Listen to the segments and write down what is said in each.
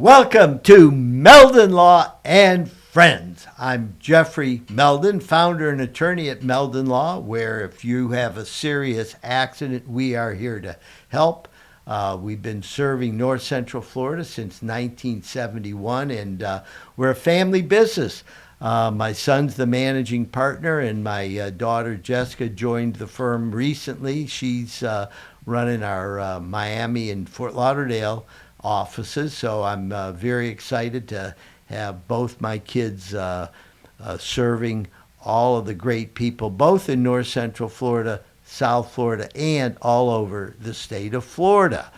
Welcome to Meldon Law and Friends. I'm Jeffrey Meldon, founder and attorney at Meldon Law, where if you have a serious accident, we are here to help. We've been serving North Central Florida since 1971, and we're a family business. My son's the managing partner, and my daughter Jessica joined the firm recently. She's running our Miami and Fort Lauderdale offices, so I'm very excited to have both my kids serving all of the great people, both in North Central Florida, South Florida, and all over the state of Florida.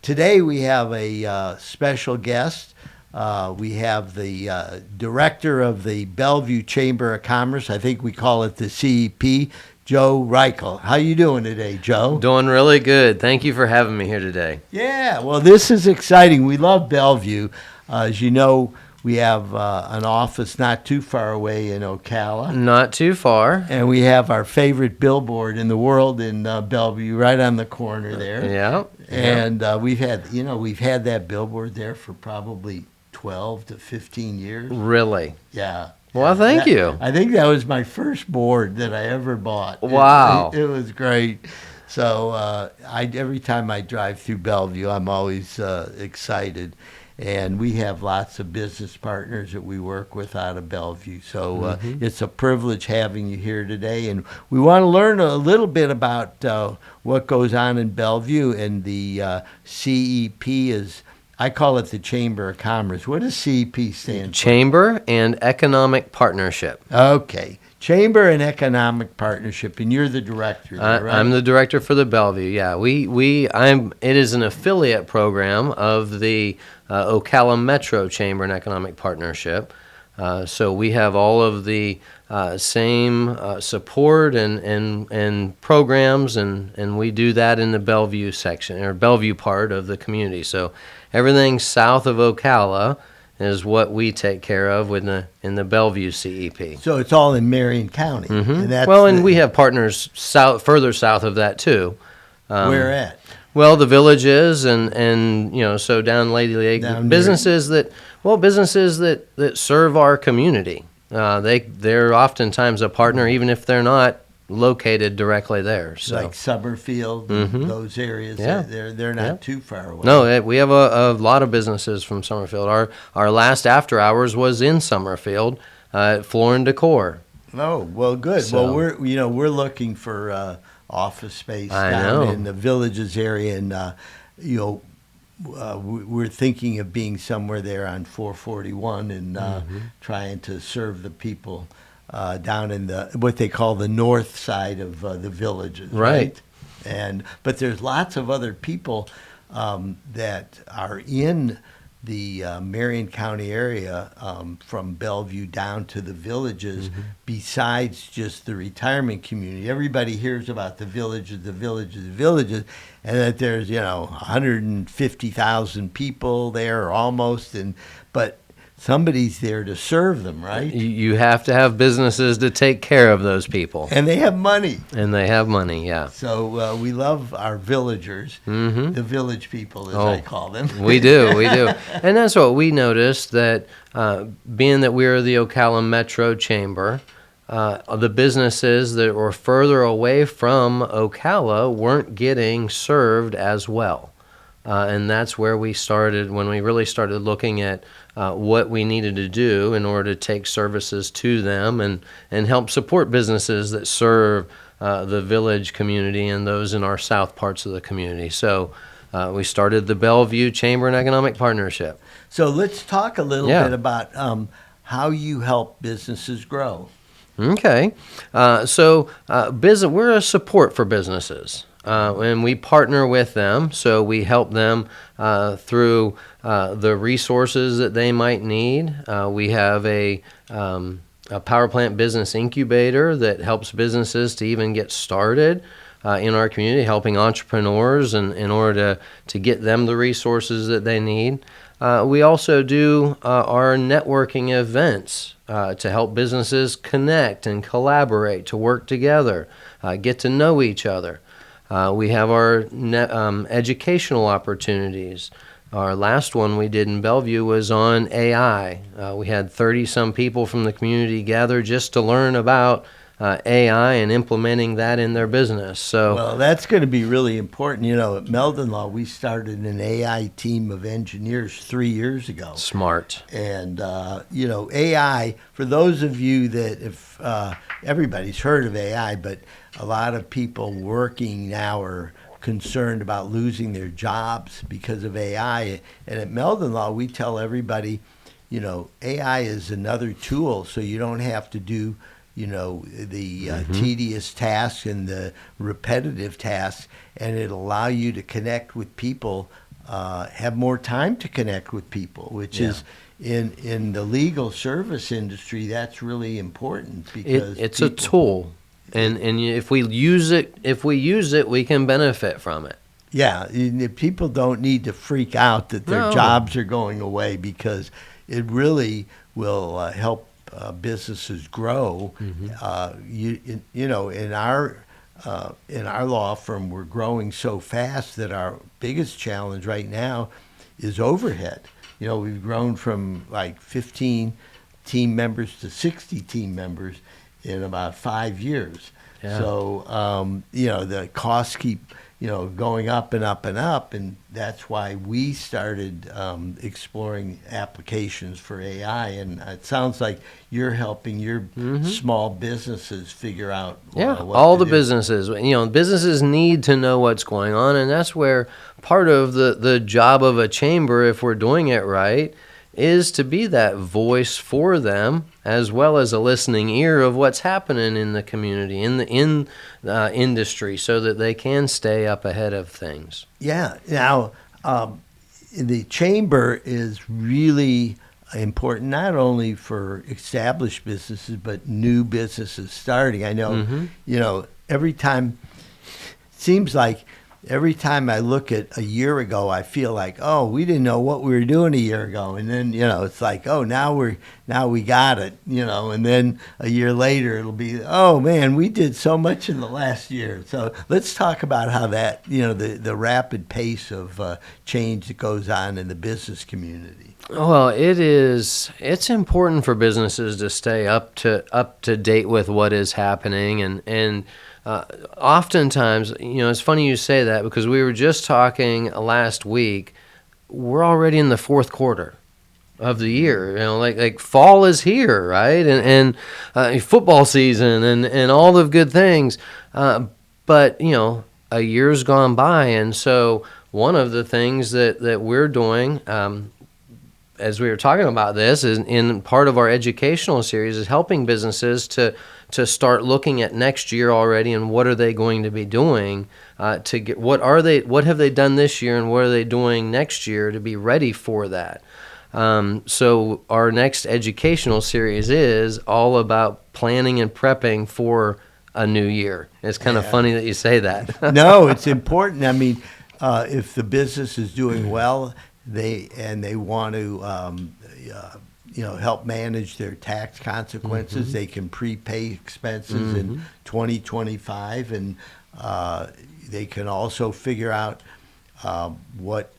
Today we have a special guest. We have the director of the Belleview Chamber of Commerce. I think we call it the CEP, Joe Reichel. How you doing today, Joe? Doing really good. Thank you for having me here today. Yeah, well, this is exciting. We love Belleview. As you know, we have an office not too far away in Ocala. Not too far. And we have our favorite billboard in the world in Bellevue, right on the corner there. Yeah. And we've had that billboard there for probably 12 to 15 years. Really? Yeah. Well, thank you. I think that was my first board that I ever bought. Wow. It was great. So every time I drive through Bellevue, I'm always excited. And we have lots of business partners that we work with out of Bellevue. So it's a privilege having you here today. And we want to learn a little bit about what goes on in Bellevue. And the CEP is, I call it the Chamber of Commerce. What does CEP stand for? Chamber and Economic Partnership. Okay. Chamber and Economic Partnership, and you're the director, right? I'm the director for the Bellevue. Yeah, it is an affiliate program of the Ocala Metro Chamber and Economic Partnership. So we have all of the same support and programs, and we do that in the Bellevue section or Bellevue part of the community. So everything south of Ocala is what we take care of in the Bellevue CEP. So it's all in Marion County. Mm-hmm. And we have partners further south of that too. Where at? Well, the villages and so down Lady Lake, businesses that serve our community. They're oftentimes a partner, even if they're not located directly there. So. Like Summerfield, those areas. Yeah. They're not too far away. No, we have a lot of businesses from Summerfield. Our last after hours was in Summerfield at Floor and Decor. Oh, well, good. So, well, we're looking for office space down in the Villages area, and we're thinking of being somewhere there on 441 and trying to serve the people down in what they call the north side of the Villages, right? But there's lots of other people that are in the Marion County area from Bellevue down to the Villages, besides just the retirement community. Everybody hears about the Villages, and that there's 150,000 people there almost, but somebody's there to serve them, right? You have to have businesses to take care of those people. And they have money. Yeah. So we love our villagers, the village people, as I call them. We do. And that's what we noticed, that being that we're the Ocala Metro Chamber, the businesses that were further away from Ocala weren't getting served as well. And that's where we started, when we really started looking at what we needed to do in order to take services to them and help support businesses that serve the village community and those in our south parts of the community. So we started the Bellevue Chamber and Economic Partnership. So let's talk a little bit about how you help businesses grow. Okay. We're a support for businesses. And we partner with them, so we help them through the resources that they might need. We have a power plant business incubator that helps businesses to even get started in our community, helping entrepreneurs in order to get them the resources that they need. We also do our networking events to help businesses connect and collaborate, to work together, get to know each other. We have our educational opportunities. Our last one we did in Belleview was on AI. We had 30-some people from the community gather just to learn about AI and implementing that in their business. So, Well, that's going to be really important. At Meldon Law, we started an AI team of engineers 3 years ago. smart. And, AI, for those of you that, if everybody's heard of AI, but a lot of people working now are concerned about losing their jobs because of AI. And at Meldon Law, we tell everybody, AI is another tool, so you don't have to do the tedious tasks and the repetitive tasks, and it'll allow you to connect with people, have more time to connect with people, which is in the legal service industry, that's really important because It's a tool, and if we use it, we can benefit from it. Yeah, people don't need to freak out that their No. jobs are going away because it really will help businesses grow. In our law firm, we're growing so fast that our biggest challenge right now is overhead. We've grown from like 15 team members to 60 team members in about 5 years. Yeah. So, the costs keep going up and up and up, and that's why we started exploring applications for AI. And it sounds like you're helping your small businesses figure out what all to the do. businesses. Businesses need to know what's going on, and that's where part of the job of a chamber, if we're doing it right, is to be that voice for them, as well as a listening ear of what's happening in the community, in the industry, so that they can stay up ahead of things. Yeah. Now, the chamber is really important, not only for established businesses, but new businesses starting. I know, every time, seems like every time I look at a year ago, I feel like, oh, we didn't know what we were doing a year ago. And then, it's like, oh, now we got it, and then a year later it'll be, oh man, we did so much in the last year. So let's talk about how that, the rapid pace of change that goes on in the business community. Well, it's important for businesses to stay up to date with what is happening, and oftentimes, it's funny you say that, because we were just talking last week. We're already in the fourth quarter of the year. Like fall is here, right? And football season and all the good things. But a year's gone by, and so one of the things that we're doing, as we were talking about this, is in part of our educational series, is helping businesses to start looking at next year already, and what are they going to be doing to get what have they done this year, and what are they doing next year to be ready for that. So our next educational series is all about planning and prepping for a new year. It's kind of funny that you say that. No, it's important. I mean, if the business is doing well, they want to help manage their tax consequences. They can prepay expenses in 2025, and they can also figure out what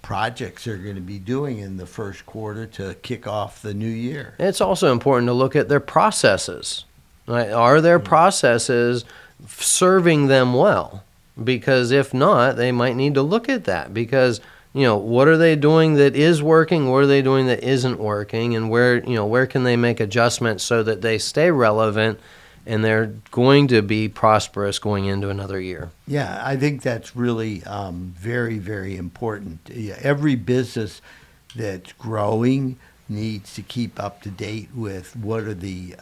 projects they're going to be doing in the first quarter to kick off the new year. It's also important to look at their processes. Right? Are their processes serving them well? Because if not, they might need to look at that, because what are they doing that is working? What are they doing that isn't working? And where can they make adjustments so that they stay relevant and they're going to be prosperous going into another year? Yeah, I think that's really very, very important. Every business that's growing needs to keep up to date with what are the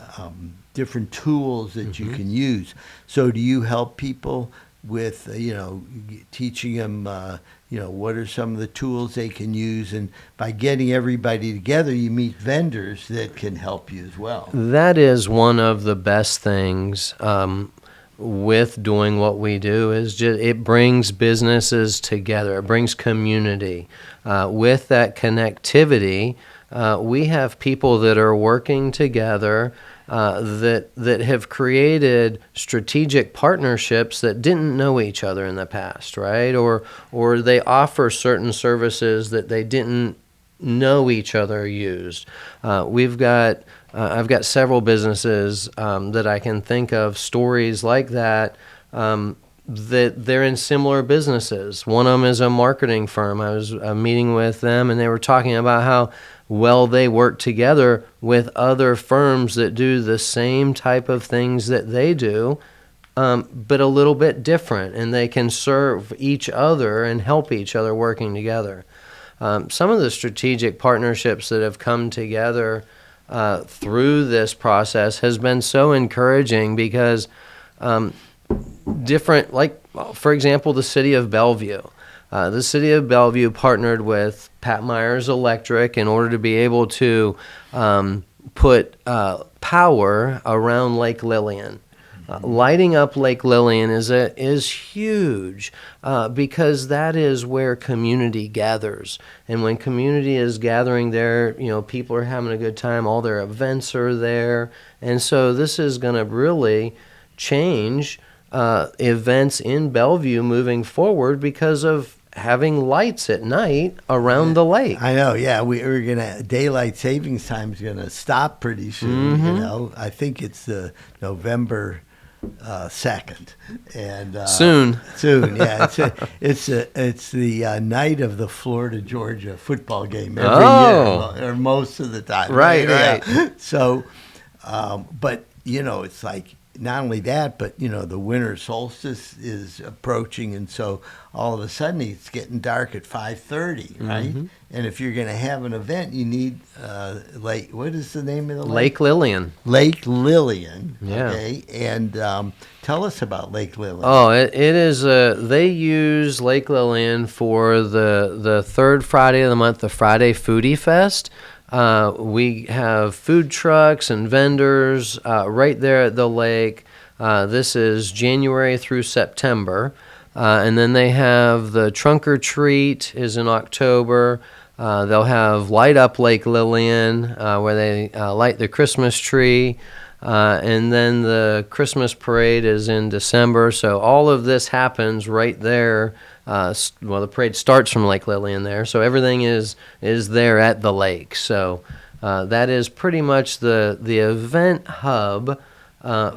different tools that you can use. So do you help people with, teaching them, what are some of the tools they can use? And by getting everybody together, you meet vendors that can help you as well. That is one of the best things with doing what we do, is it brings businesses together. It brings community. With that connectivity, we have people that are working together that have created strategic partnerships that didn't know each other in the past, right? Or they offer certain services that they didn't know each other used. I've got several businesses that I can think of, stories like that, that they're in similar businesses. One of them is a marketing firm. I was meeting with them, and they were talking about how well they work together with other firms that do the same type of things that they do, but a little bit different, and they can serve each other and help each other working together. Some of the strategic partnerships that have come together through this process has been so encouraging because different, like, for example, the city of Belleview. The city of Bellevue partnered with Pat Myers Electric in order to be able to put power around Lake Lillian. Lighting up Lake Lillian is huge because that is where community gathers. And when community is gathering there, people are having a good time. All their events are there. And so this is going to really change events in Bellevue moving forward because of having lights at night around the lake. I know, yeah. We're gonna daylight savings time is gonna stop pretty soon. I think it's the November 2nd, and soon, yeah. It's the night of the Florida Georgia football game every year, or most of the time. Right. So, but it's like. Not only that, but the winter solstice is approaching, and so all of a sudden it's getting dark at 5:30, right? Mm-hmm. And if you're going to have an event, you need lake. What is the name of the lake? Lake Lillian. Lake Lillian. Yeah. Okay, and tell us about Lake Lillian. Oh, it is. They use Lake Lillian for the third Friday of the month, the Friday Foodie Fest. We have food trucks and vendors right there at the lake. This is January through September. And then they have the Trunk or Treat is in October. They'll have Light Up Lake Lillian where they light the Christmas tree. And then the Christmas parade is in December. So all of this happens right there. The parade starts from Lake Lillian there, so everything is there at the lake. So that is pretty much the event hub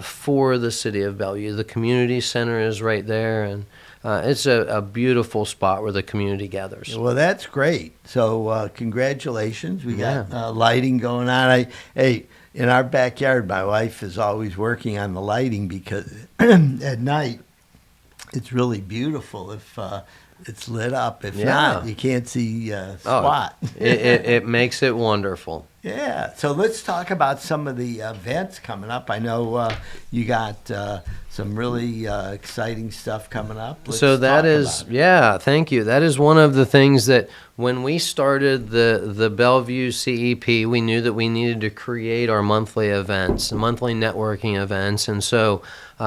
for the city of Bellevue. The community center is right there, and it's a beautiful spot where the community gathers. Well, that's great. So congratulations. We got lighting going on. In our backyard, my wife is always working on the lighting because at night, it's really beautiful if it's lit up. If not, you can't see squat. It makes it wonderful. Yeah. So let's talk about some of the events coming up. I know you got some really exciting stuff coming up. Thank you. That is one of the things that when we started the Belleview CEP, we knew that we needed to create our monthly events, monthly networking events. And so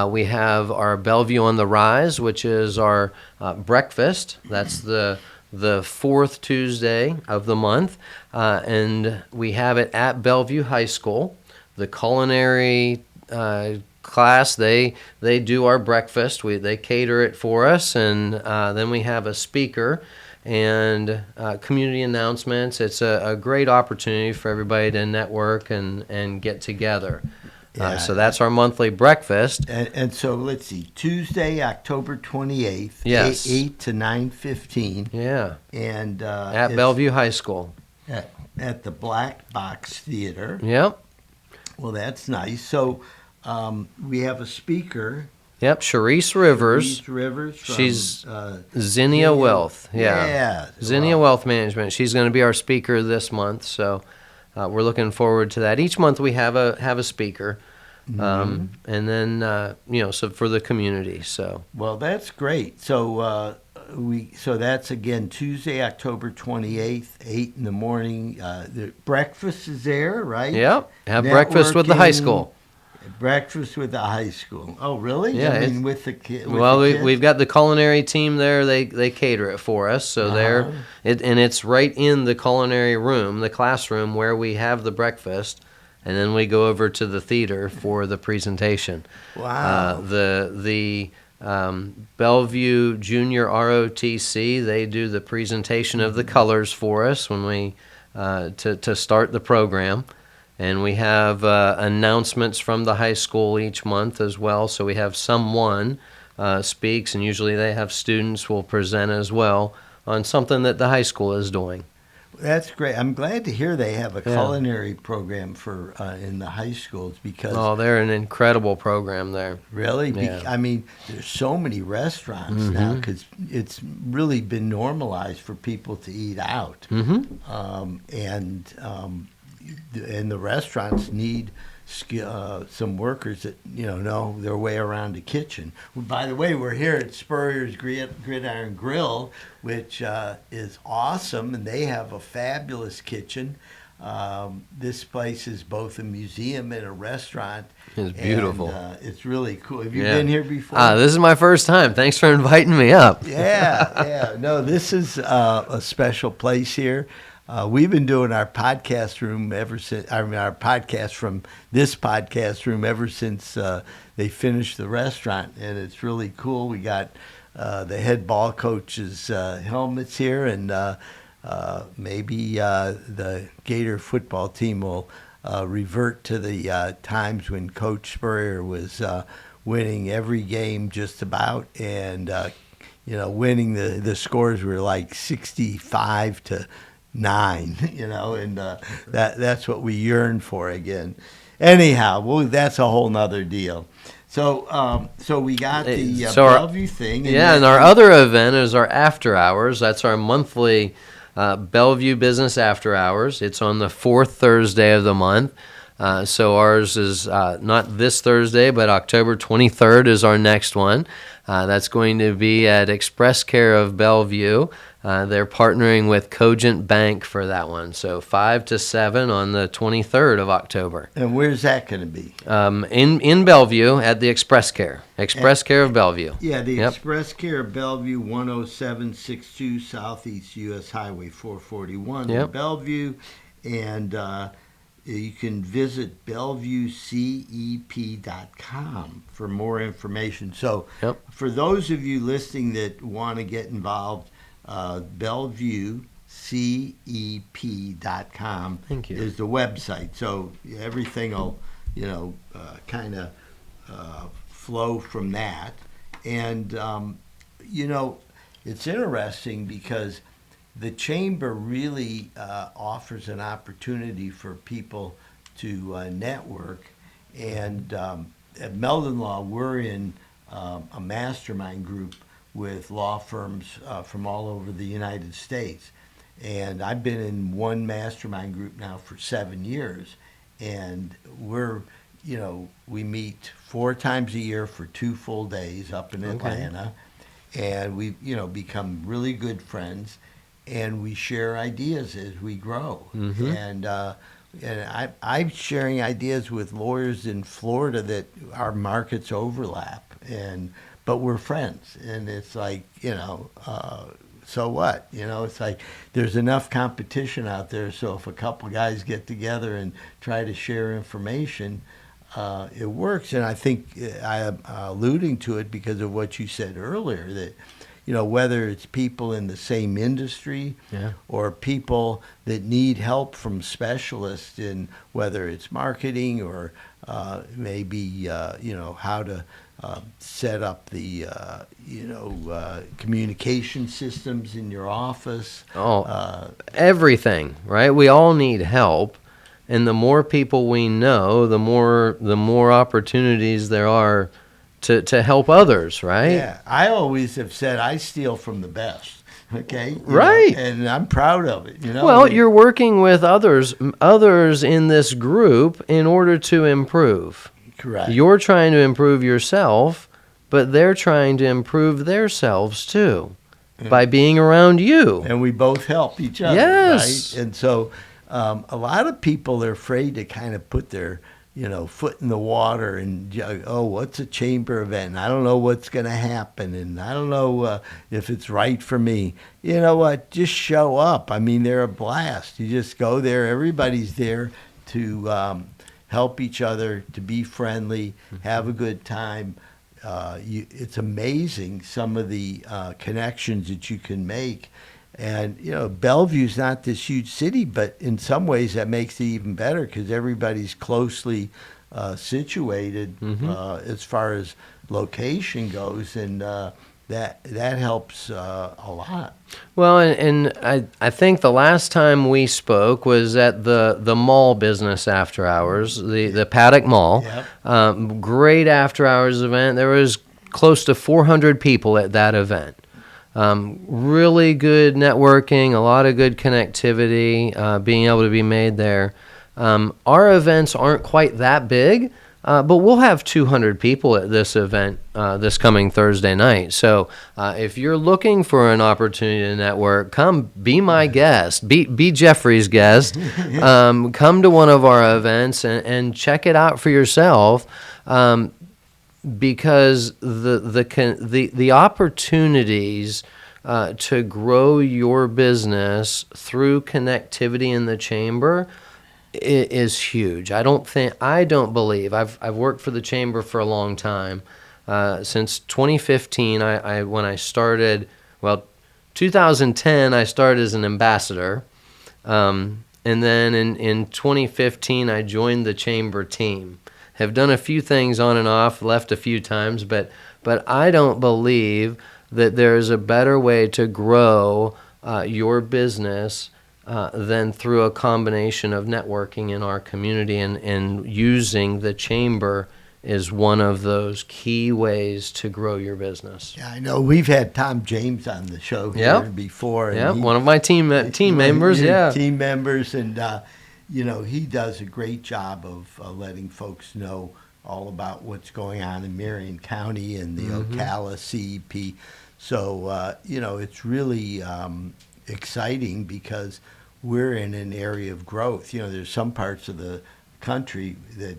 we have our Bellevue on the Rise, which is our breakfast. That's the fourth Tuesday of the month, and we have it at Bellevue High School. The culinary class, they do our breakfast. They cater it for us, and then we have a speaker and community announcements. It's a great opportunity for everybody to network and get together. So that's our monthly breakfast. And so let's see, Tuesday, October 28th, yes. 8 to 9:15. Yeah. And at Bellevue High School. At the Black Box Theater. Yep. Well, that's nice. So we have a speaker. Yep, Charisse Rivers. From, she's Zinnia Wealth. Yeah. Zinnia Wealth Management. She's going to be our speaker this month, so we're looking forward to that. Each month we have a speaker, and then so for the community. So well, that's great. So so that's again Tuesday, October 28th, 8 in the morning. The breakfast is there, right? Yep. Have breakfast with the high school. Breakfast with the high school. Oh, really? Yeah, I mean, with the kids. Well, we've got the culinary team there. They cater it for us, so and it's right in the culinary room, the classroom where we have the breakfast, and then we go over to the theater for the presentation. Wow. The Belleview Junior ROTC, they do the presentation of the colors for us when we to start the program. And we have announcements from the high school each month as well. So we have someone speaks, and usually they have students will present as well on something that the high school is doing. That's great. I'm glad to hear they have a culinary program for in the high schools because they're an incredible program there. Really? Yeah. I mean, there's so many restaurants now because it's really been normalized for people to eat out, and the restaurants need some workers that know their way around the kitchen. Well, by the way, we're here at Spurrier's Gridiron Grill, which is awesome, and they have a fabulous kitchen. This place is both a museum and a restaurant. It's beautiful. And, it's really cool. Have you been here before? This is my first time. Thanks for inviting me up. Yeah. No, this is a special place here. We've been doing our podcast room ever since. I mean, our podcast from this podcast room ever since they finished the restaurant, and it's really cool. We got the head ball coach's helmets here, and maybe the Gator football team will revert to the times when Coach Spurrier was winning every game just about, and winning the scores were like 65-9, and that's what we yearn for again. Anyhow, that's a whole nother deal. So we got the Bellevue thing. And our other event is our after hours. That's our monthly Bellevue Business After Hours. It's on the fourth Thursday of the month. So ours is not this Thursday, but October 23rd is our next one. That's going to be at Express Care of Bellevue. They're partnering with Cogent Bank for that one. So 5 to 7 on the 23rd of October. And where's that going to be? In Bellevue at the Express Care of Bellevue. Yeah, the Express Care of Bellevue, 10762 Southeast U.S. Highway 441 in Bellevue. And you can visit BellevueCEP.com for more information. So for those of you listening that want to get involved, BellevueCEP.com is the website. So everything will, kind of flow from that. And, it's interesting because the chamber really offers an opportunity for people to network. And at Meldon Law, we're in a mastermind group with law firms from all over the United States. And I've been in one mastermind group now for 7 years. And we meet 4 times a year for 2 full days up in Atlanta. And we've, become really good friends. And we share ideas as we grow. And I'm sharing ideas with lawyers in Florida that our markets overlap. But we're friends, and it's like, so what? It's like there's enough competition out there, so if a couple guys get together and try to share information, it works. And I think I'm alluding to it because of what you said earlier, that, whether it's people in the same industry or people that need help from specialists in whether it's marketing or maybe, how to set up the, communication systems in your office. Everything, right? We all need help. And the more people we know, the more opportunities there are to help others, right? Yeah. I always have said I steal from the best. Okay. Right. And I'm proud of it. Well, you're working with others in this group in order to improve. Correct. You're trying to improve yourself, but they're trying to improve themselves too by being around you. And we both help each other. Yes. Right? And so a lot of people are afraid to kind of put their foot in the water and, what's a chamber event? And I don't know what's going to happen, and I don't know if it's right for me. You know what? Just show up. I mean, they're a blast. You just go there. Everybody's there to help each other, to be friendly, have a good time. It's amazing some of the connections that you can make. And, Bellevue's not this huge city, but in some ways that makes it even better because everybody's closely situated as far as location goes, and that helps a lot. Well, and I think the last time we spoke was at the mall business after hours, the Paddock Mall. Yep. Great after hours event. There was close to 400 people at that event. Really good networking, a lot of good connectivity, being able to be made there. Our events aren't quite that big, but we'll have 200 people at this event this coming Thursday night. So if you're looking for an opportunity to network, come be my guest, be Jeffrey's guest. Come to one of our events and check it out for yourself. Because the opportunities to grow your business through connectivity in the chamber is huge. I don't believe I've worked for the chamber for a long time. Since 2015, when I started, 2010 I started as an ambassador, and then in 2015 I joined the chamber team. Have done a few things on and off, left a few times, but I don't believe that there is a better way to grow your business than through a combination of networking in our community, and using the chamber is one of those key ways to grow your business. Yeah, I know. We've had Tom James on the show here before. Yeah, one of my team members. Team members, and he does a great job of letting folks know all about what's going on in Marion County and the Ocala CEP. So, it's really exciting because we're in an area of growth. There's some parts of the country that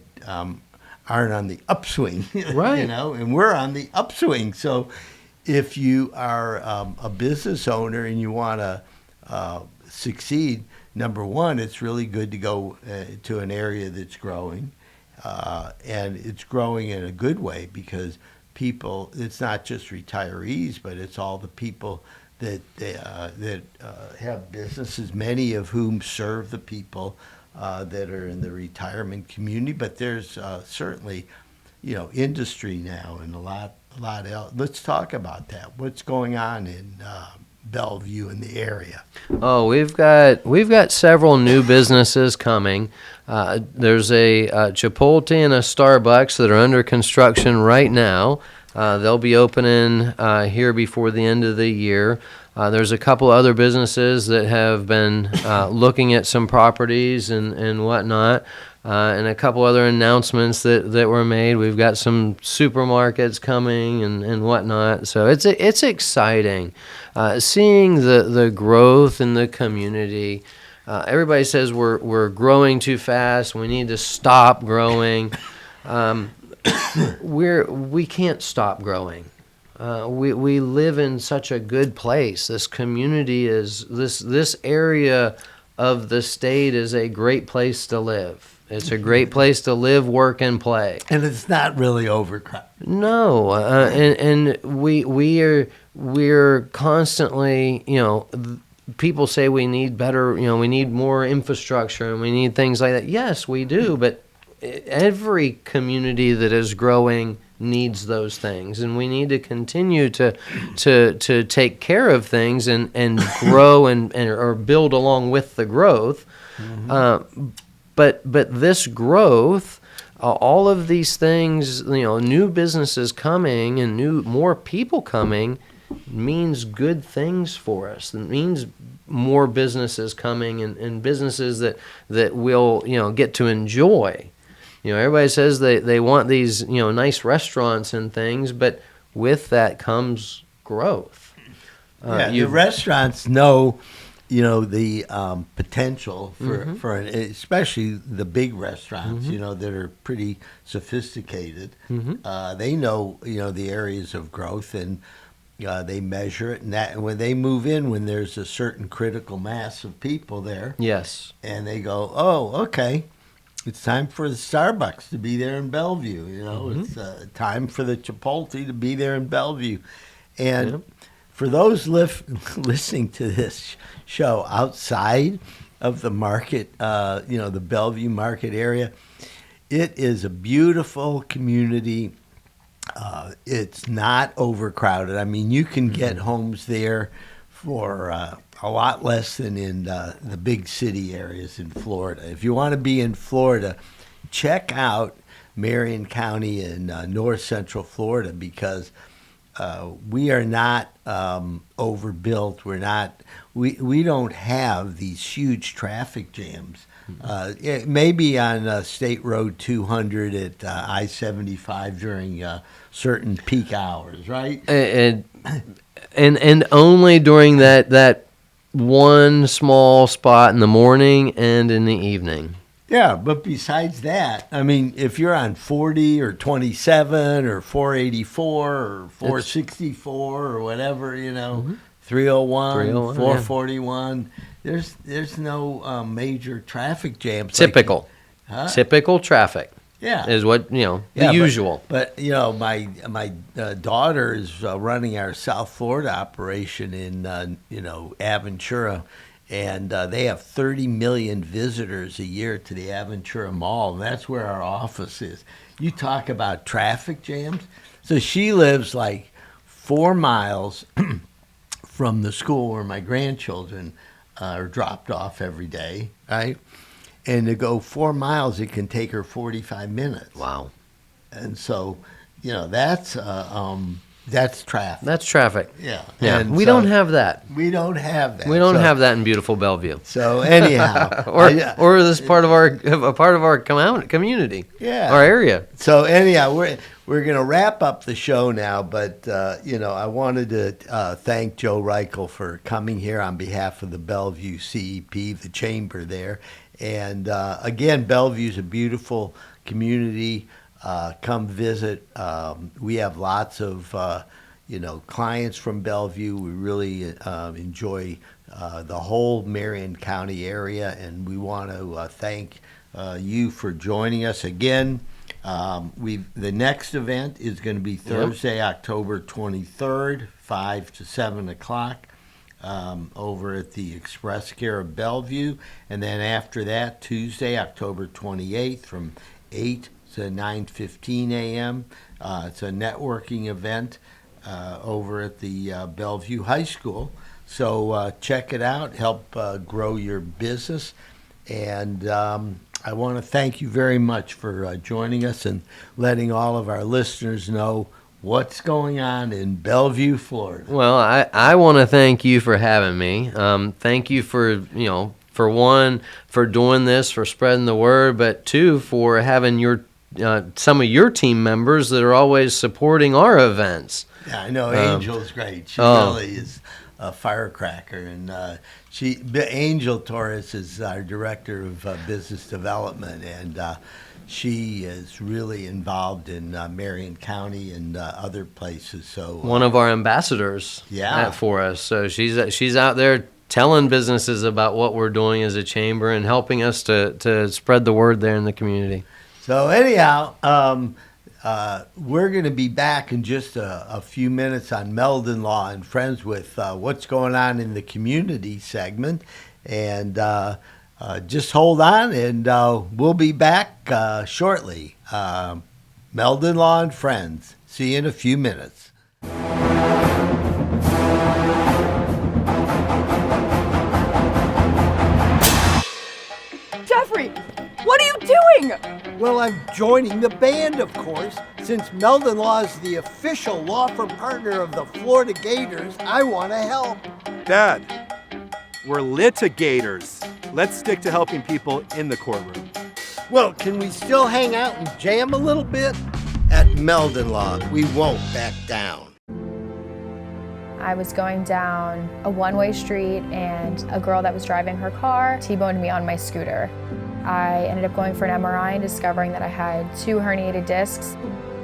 aren't on the upswing, right? And we're on the upswing. So if you are a business owner and you want to succeed, number one, it's really good to go to an area that's growing, and it's growing in a good way because people, it's not just retirees, but it's all the people that have businesses, many of whom serve the people that are in the retirement community. But there's certainly, industry now and a lot else. Let's talk about that. What's going on in Belleview in the area? Oh, we've got several new businesses coming. There's a Chipotle and a Starbucks that are under construction right now. They'll be opening here before the end of the year. There's a couple other businesses that have been looking at some properties and whatnot, and a couple other announcements that were made. We've got some supermarkets coming and whatnot. So it's exciting seeing the growth in the community. Everybody says we're growing too fast. We need to stop growing. We can't stop growing. We live in such a good place. This community is this area of the state is a great place to live. It's a great place to live, work, and play. And it's not really overcrowded. No, and we're constantly, people say we need better, we need more infrastructure and we need things like that. Yes, we do, but every community that is growing needs those things, and we need to continue to take care of things and grow and or build along with the growth. But this growth, all of these things, new businesses coming and more people coming means good things for us. It means more businesses coming and businesses that we'll get to enjoy. Everybody says they want these nice restaurants and things, but with that comes growth. The restaurants know the potential for especially the big restaurants, that are pretty sophisticated. They know, the areas of growth, and they measure it. And when they move in, when there's a certain critical mass of people there, Yes. and they go, oh, okay, it's time for the Starbucks to be there in Bellevue. It's time for the Chipotle to be there in Bellevue. And for those listening to this show outside of the market, the Bellevue market area, it is a beautiful community. It's not overcrowded. I mean, you can get homes there for a lot less than in the big city areas in Florida. If you want to be in Florida, check out Marion County in north central Florida, because we are not overbuilt. We don't have these huge traffic jams. Maybe on State Road 200 at I-75 during certain peak hours, right? And only during that one small spot in the morning and in the evening. Yeah, but besides that, I mean, if you're on 40 or 27 or 484 or 464 or whatever, 301, 441, there's no major traffic jams. Typical. Typical traffic. Yeah. Is what, the usual. But my daughter is running our South Florida operation in, Aventura. And they have 30 million visitors a year to the Aventura Mall, and that's where our office is. You talk about traffic jams. So she lives like 4 miles from the school where my grandchildren are dropped off every day, right? And to go 4 miles, it can take her 45 minutes. Wow. And so, that's traffic. That's traffic. Yeah. Yeah. And we don't have that. We don't have that. We don't have that in beautiful Bellevue. So anyhow, or this part of our community. Yeah. Our area. So anyhow, we're going to wrap up the show now, but I wanted to thank Joe Reichel for coming here on behalf of the Bellevue CEP, the chamber there. And again, Bellevue's a beautiful community. Come visit. We have lots of, clients from Bellevue. We really enjoy the whole Marion County area, and we want to thank you for joining us again. The next event is going to be Thursday, October 23rd, 5 to 7 o'clock. Over at the Express Care of Bellevue, and then after that, Tuesday, October 28th, from 8 to 9:15 a.m. It's a networking event over at the Bellevue High School. So check it out, help grow your business. And I want to thank you very much for joining us and letting all of our listeners know what's going on in Bellevue, Florida. Well, I want to thank you for having me. Thank you for, for one, for doing this, for spreading the word, but two, for having some of your team members that are always supporting our events. Yeah, I know. Angel's great. She really is a firecracker. And Angel Torres is our director of business development, and she is really involved in Marion County and other places. So one of our ambassadors for us. So she's out there telling businesses about what we're doing as a chamber and helping us to spread the word there in the community. So anyhow, we're going to be back in just a few minutes on Meldon Law and Friends with what's going on in the community segment. And just hold on, and we'll be back shortly. Meldon Law and Friends. See you in a few minutes. Jeffrey, what are you doing? Well, I'm joining the band, of course. Since Meldon Law is the official law firm partner of the Florida Gators, I want to help. Dad, we're litigators. Let's stick to helping people in the courtroom. Well, can we still hang out and jam a little bit? At Meldon Law, we won't back down. I was going down a one-way street and a girl that was driving her car T-boned me on my scooter. I ended up going for an MRI and discovering that I had 2 herniated discs.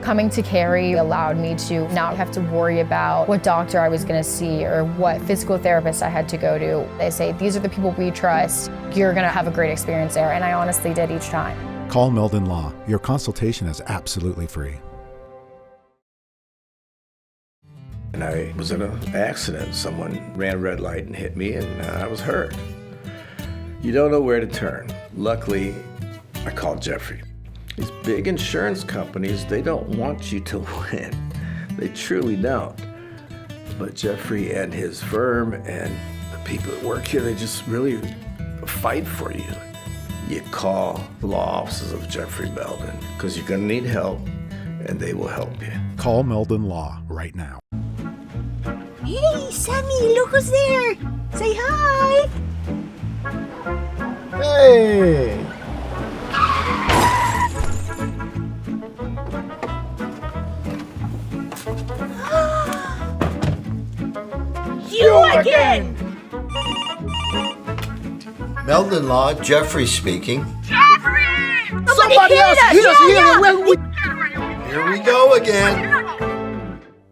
Coming to Carey allowed me to not have to worry about what doctor I was going to see or what physical therapist I had to go to. They say, these are the people we trust. You're going to have a great experience there. And I honestly did each time. Call Meldon Law. Your consultation is absolutely free. And I was in an accident. Someone ran a red light and hit me, and I was hurt. You don't know where to turn. Luckily, I called Jeffrey. These big insurance companies, they don't want you to win. They truly don't. But Jeffrey and his firm and the people that work here, they just really fight for you. You call the law offices of Jeffrey Meldon because you're going to need help, and they will help you. Call Meldon Law right now. Hey, Sammy, look who's there. Say hi. Hey! You again! Meldon Law, Jeffrey speaking. Jeffrey! Somebody else hit us here. Here we go again.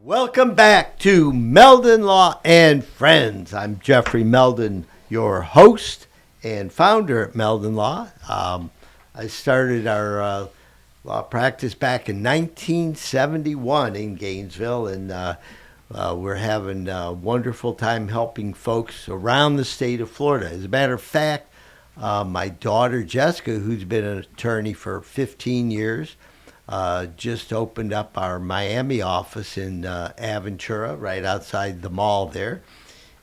Welcome back to Meldon Law and Friends. I'm Jeffrey Meldon, your host and founder at Meldon Law. I started our law practice back in 1971 in Gainesville, and we're having a wonderful time helping folks around the state of Florida. As a matter of fact, my daughter Jessica, who's been an attorney for 15 years, just opened up our Miami office in Aventura, right outside the mall there.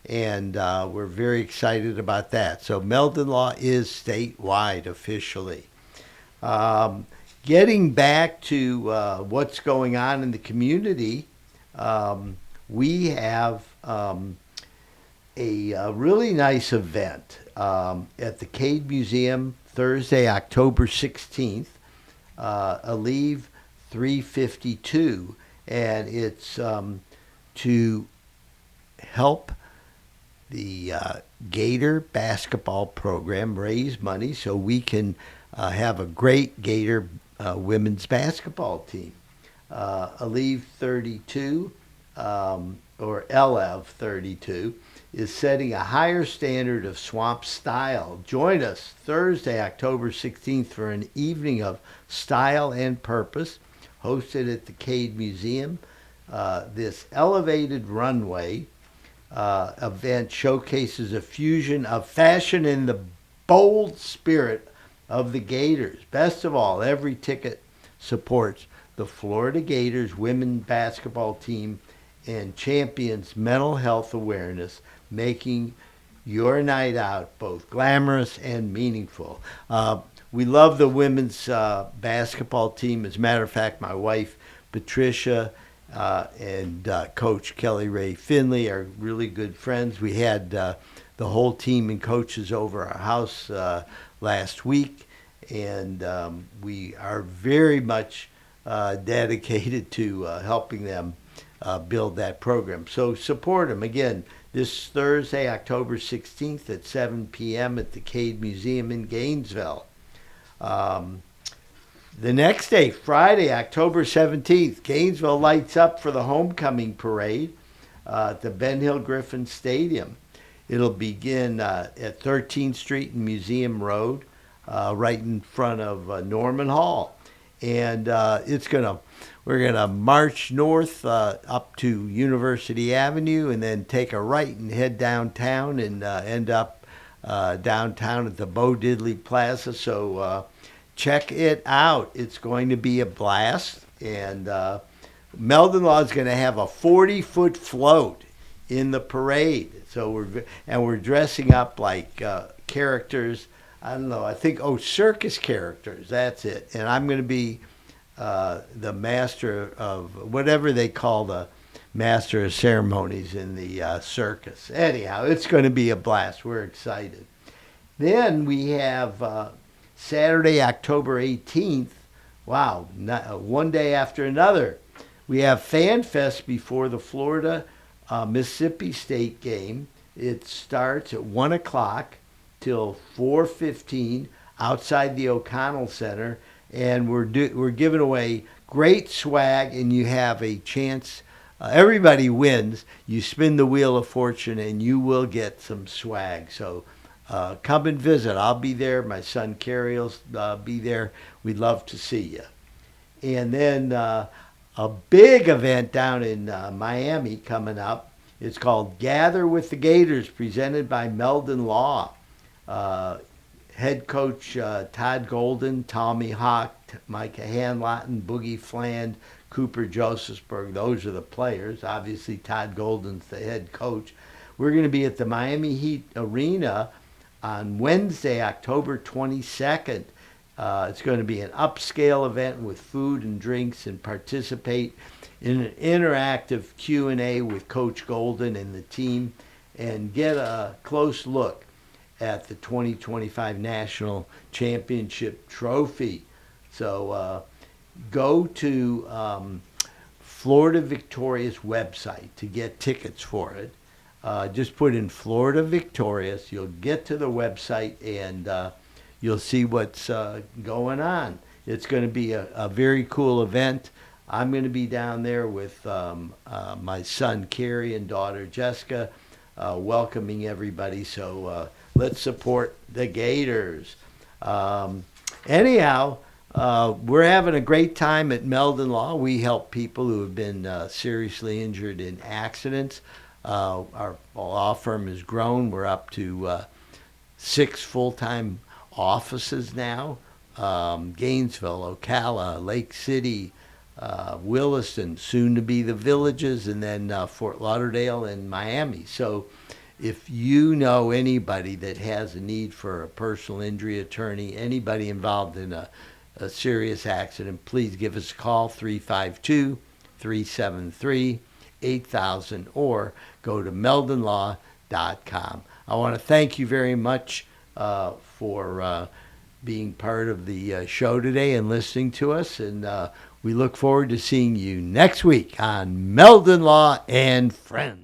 And we're very excited about that. So Meldon Law is statewide officially. Getting back to what's going on in the community, we have a really nice event at the Cade Museum Thursday, October 16th, Aleve 352, and it's to help the Gator basketball program raise money so we can have a great Gator women's basketball team. Aleve 32, or LF 32, is setting a higher standard of swamp style. Join us Thursday, October 16th for an evening of style and purpose hosted at the Cade Museum. This elevated runway event showcases a fusion of fashion and the bold spirit of the Gators. Best of all, every ticket supports the Florida Gators women's basketball team and champions mental health awareness, making your night out both glamorous and meaningful. We love the women's basketball team. As a matter of fact, my wife, Patricia, and Coach Kelly Ray Finley are really good friends. We had the whole team and coaches over our house last week, and we are very much dedicated to helping them build that program. So support them. Again, this Thursday, October 16th at 7 p.m. at the Cade Museum in Gainesville. The next day, Friday, October 17th, Gainesville lights up for the homecoming parade at the Ben Hill Griffin Stadium. It'll begin at 13th Street and Museum Road, right in front of Norman Hall. And we're gonna march north up to University Avenue and then take a right and head downtown and end up downtown at the Bo Diddley Plaza. So check it out. It's going to be a blast. And Meldon Law is going to have a 40-foot float in the parade. So we're dressing up like characters. I don't know. I think circus characters. That's it. And I'm going to be the master of whatever they call the master of ceremonies in the circus. Anyhow, it's going to be a blast. We're excited. Then we have Saturday, October 18th. Wow, one day after another. We have Fan Fest before the Florida Mississippi State game. It starts at 1 o'clock till 4:15 outside the O'Connell Center, and we're giving away great swag, and you have a chance. Everybody wins. You spin the wheel of fortune, and you will get some swag. So come and visit. I'll be there. My son Carrie will be there. We'd love to see you. And then a big event down in Miami coming up. It's called Gather with the Gators, presented by Meldon Law. Head coach Todd Golden, Tommy Hawk, Micah Hanlotton, Boogie Fland, Cooper Josephsburg. Those are the players. Obviously, Todd Golden's the head coach. We're going to be at the Miami Heat Arena on Wednesday, October 22nd. It's going to be an upscale event with food and drinks, and participate in an interactive Q&A with Coach Golden and the team, and get a close look at the 2025 National Championship Trophy. So go to Florida Victorious website to get tickets for it. Just put in Florida Victorious. You'll get to the website, and you'll see what's going on. It's going to be a very cool event. I'm going to be down there with my son Carrie and daughter Jessica, welcoming everybody. So let's support the Gators. Anyhow, we're having a great time at Meldon Law. We help people who have been seriously injured in accidents. Our law firm has grown. We're up to 6 full-time offices now. Gainesville, Ocala, Lake City, Williston, soon to be the Villages, and then Fort Lauderdale and Miami. So if you know anybody that has a need for a personal injury attorney, anybody involved in a serious accident, please give us a call, 352-373-8000, or go to meldonlaw.com. I want to thank you very much for being part of the show today and listening to us, and we look forward to seeing you next week on Meldon Law and Friends.